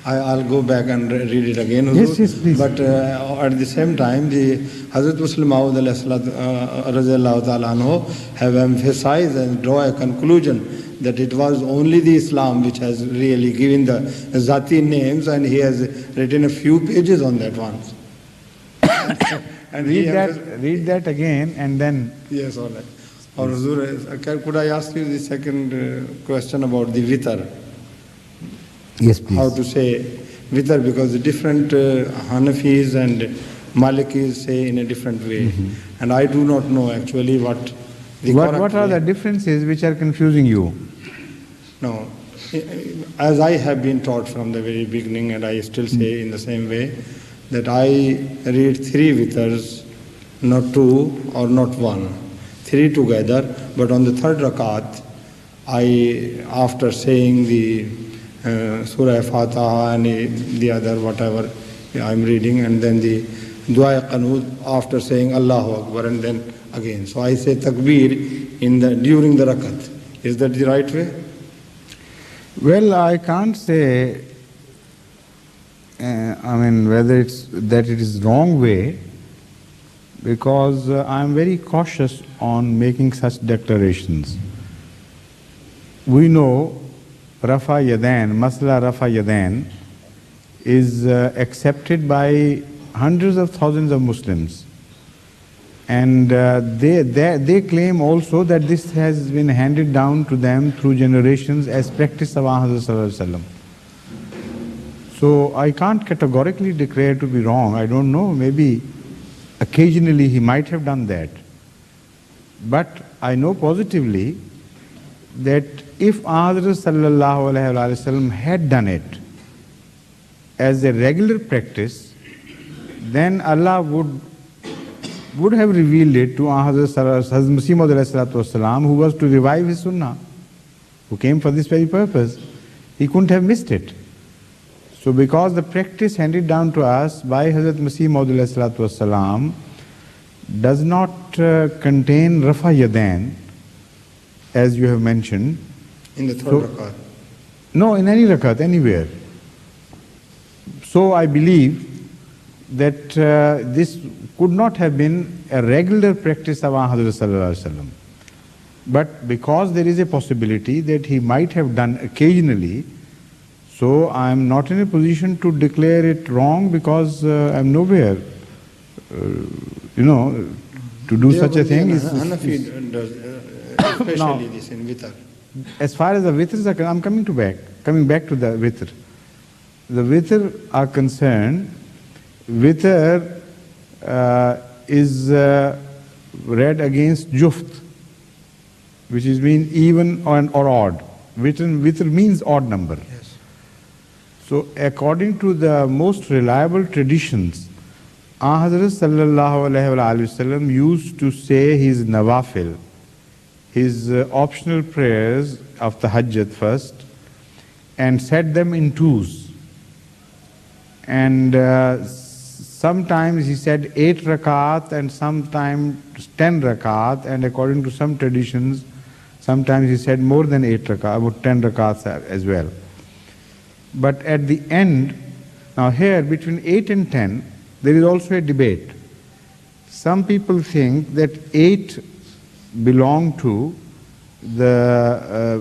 I'll go back and read it again, Huzur. Yes, yes, please. But at the same time, the Hazrat Muslim Maud Raziallahu Ta'ala anhu have emphasized and draw a conclusion that it was only the Islam which has really given the Zati names, and he has written a few pages on that one. And read that again and then. Yes, all right. Or Huzur, could I ask you the second question about the Witr? Yes, please. How to say Witr, because the different Hanafis and Malikis say in a different way. And I do not know actually what the What are the differences which are confusing you? No. As I have been taught from the very beginning, and I still say in the same way, that I read 3 witrs, not 2 or not 1. 3 together, but on the third rakat, after saying the Surah Fatiha and the other whatever I'm reading, and then the Dua Qanud after saying Allahu Akbar, and then again. So I say takbir during the rakat. Is that the right way? Well, I can't say, whether it is wrong way, because I'm very cautious on making such declarations. We know Rafa Yadain, Masla Rafa Yadain is accepted by hundreds of thousands of Muslims. And they claim also that this has been handed down to them through generations as practice of Hazrat Sallallahu Alaihi Wasallam. So I can't categorically declare to be wrong. I don't know, maybe occasionally he might have done that. But I know positively that if Hazrat Sallallahu Alaihi Wasallam had done it as a regular practice, then Allah would have revealed it to Hazrat Masih Maud Alaihi Wasallam, who was to revive his sunnah, who came for this very purpose. He couldn't have missed it. So because the practice handed down to us by Hazrat Masih Maud Alaihi Wasallam does not contain Rafa Yadain, as you have mentioned. In the third rakat? No, in any rakat, anywhere. So I believe that this could not have been a regular practice of Hazrat Sallallahu Alaihi Wasallam. But because there is a possibility that he might have done occasionally, so I am not in a position to declare it wrong, because I am nowhere, to do such a thing. Hanafi does, especially this in Witr. As far as the Witrs are concerned, I'm coming back to the Witr. The Witr are concerned, Witr is read against Juft, which is mean even or odd. Witr means odd number. Yes. So according to the most reliable traditions, Hazrat Sallallahu Alaihi Wasallam used to say his nawafil, his optional prayers of Tahajjud first, and set them in twos. And sometimes he said 8 rakat and sometimes 10 rakat, and according to some traditions, sometimes he said more than 8 rakat, about 10 rakats as well. But at the end, now here between 8 and 10, there is also a debate. Some people think that 8 belong to the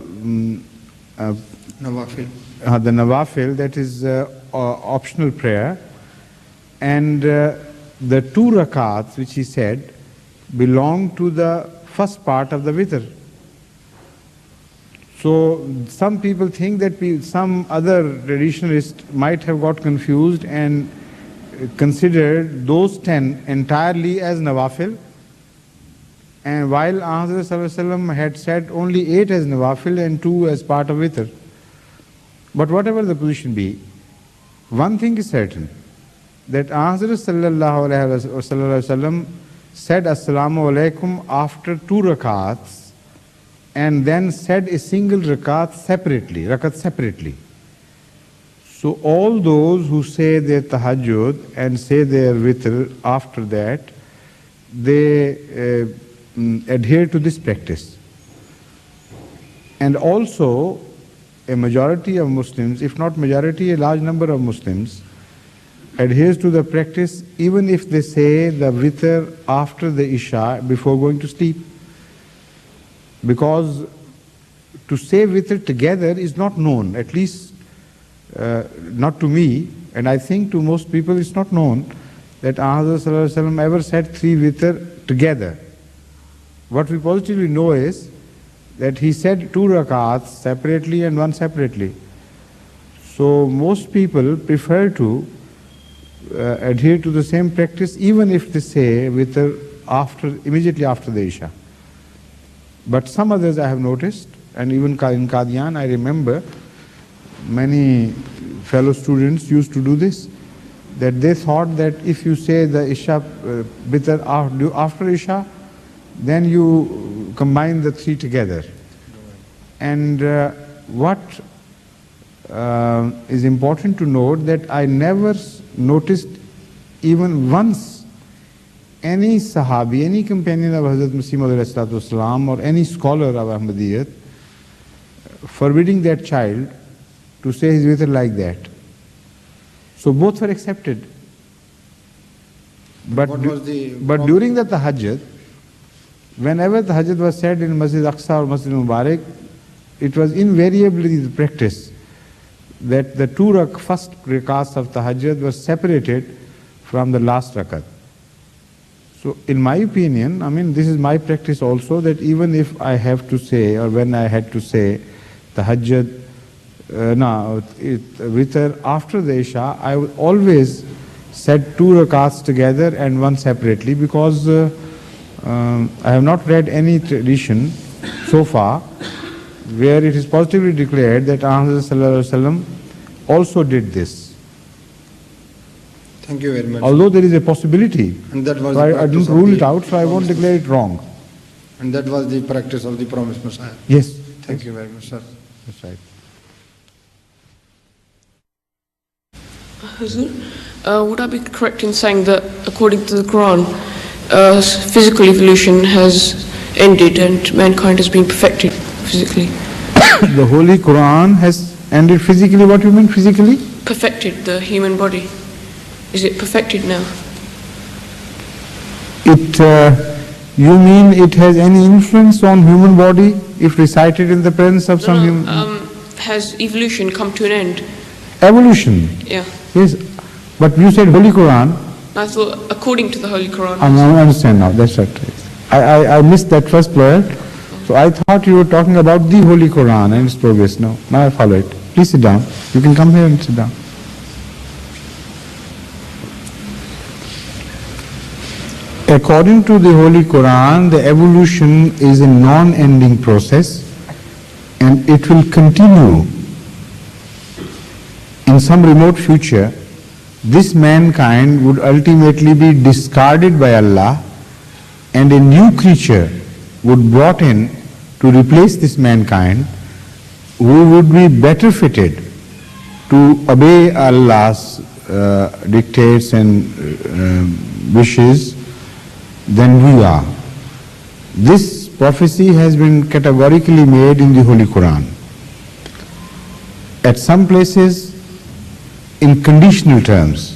Nawafil, that is optional prayer, and the 2 rakats which he said belong to the first part of the Witr. So some people think that some other traditionalists might have got confused and considered those 10 entirely as Nawafil, and while Hazrat Sallallahu Alaihi Wasallam had said only 8 as Nawafil and 2 as part of Witr. But whatever the position be, one thing is certain, that Hazrat Sallallahu Alaihi Wasallam said Assalamu Alaikum after 2 rakats, and then said a single rakat separately. So all those who say their tahajjud and say their witr after that, they adhere to this practice. And also, a majority of Muslims, if not majority, a large number of Muslims, adheres to the practice even if they say the witr after the Isha before going to sleep. Because to say witr together is not known, at least not to me, and I think to most people it's not known that Ahmad ever said 3 witr together. What we positively know is that he said 2 rakats separately and 1 separately. So most people prefer to adhere to the same practice even if they say witr immediately after the Isha. But some others I have noticed, and even in Qadian I remember many fellow students used to do this, that they thought that if you say the Isha witr after Isha, then you combine the 3 together. And what is important to note that I never noticed even once any Sahabi, any companion of Hazrat Masih Maud or any scholar of Ahmadiyyat forbidding that child to say his witr like that. So both were accepted. But during the tahajjud, whenever the tahajjud was said in Masjid Aqsa or Masjid Mubarak, it was invariably the practice that the 2 first rakats of tahajjud were separated from the last rakat. So in my opinion, I mean this is my practice also, that even if I have to say, or when I had to say tahajjud, witr after the Isha, I would always said 2 rakats together and 1 separately, because I have not read any tradition so far where it is positively declared that Ahmad also did this. Thank you very much. Although there is a possibility, And that was so I didn't rule it out, so I won't declare it wrong. And that was the practice of the promised Messiah. Yes. Thank you very much, sir. That's right. Huzur, would I be correct in saying that according to the Quran, physical evolution has ended and mankind has been perfected physically? The Holy Quran has ended physically. What do you mean physically? Perfected the human body. Is it perfected now? You mean it has any influence on human body if recited in the presence of some human? Has evolution come to an end? Evolution. Yeah. Yes, but you said Holy Quran. I thought according to the Holy Quran. I understand now. That's right. I missed that first word. So I thought you were talking about the Holy Quran and its progress. No, now I follow it. Please sit down. You can come here and sit down. According to the Holy Quran, the evolution is a non-ending process, and it will continue. In some remote future, this mankind would ultimately be discarded by Allah, and a new creature would be brought in to replace this mankind, who would be better fitted to obey Allah's dictates and wishes than we are. This prophecy has been categorically made in the Holy Quran. At some places, in conditional terms.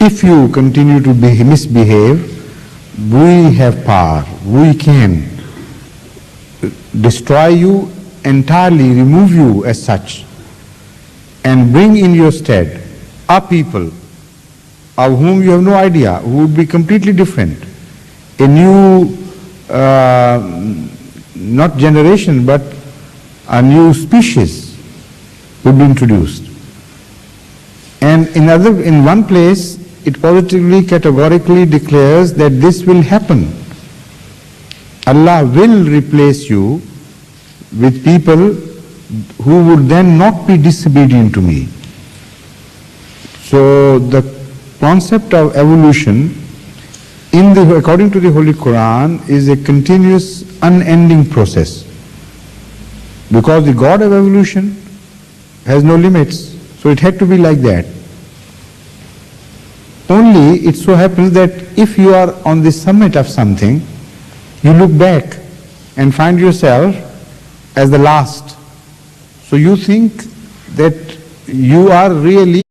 If you continue to misbehave, we have power. We can destroy you entirely, remove you as such, and bring in your stead a people of whom you have no idea, who would be completely different. A new, not generation, but a new species would be introduced. And in one place, it positively, categorically declares that this will happen. Allah will replace you with people who would then not be disobedient to me. So the concept of evolution, according to the Holy Quran, is a continuous, unending process. Because the God of evolution has no limits. So it had to be like that. Only it so happens that if you are on the summit of something, you look back and find yourself as the last. So you think that you are really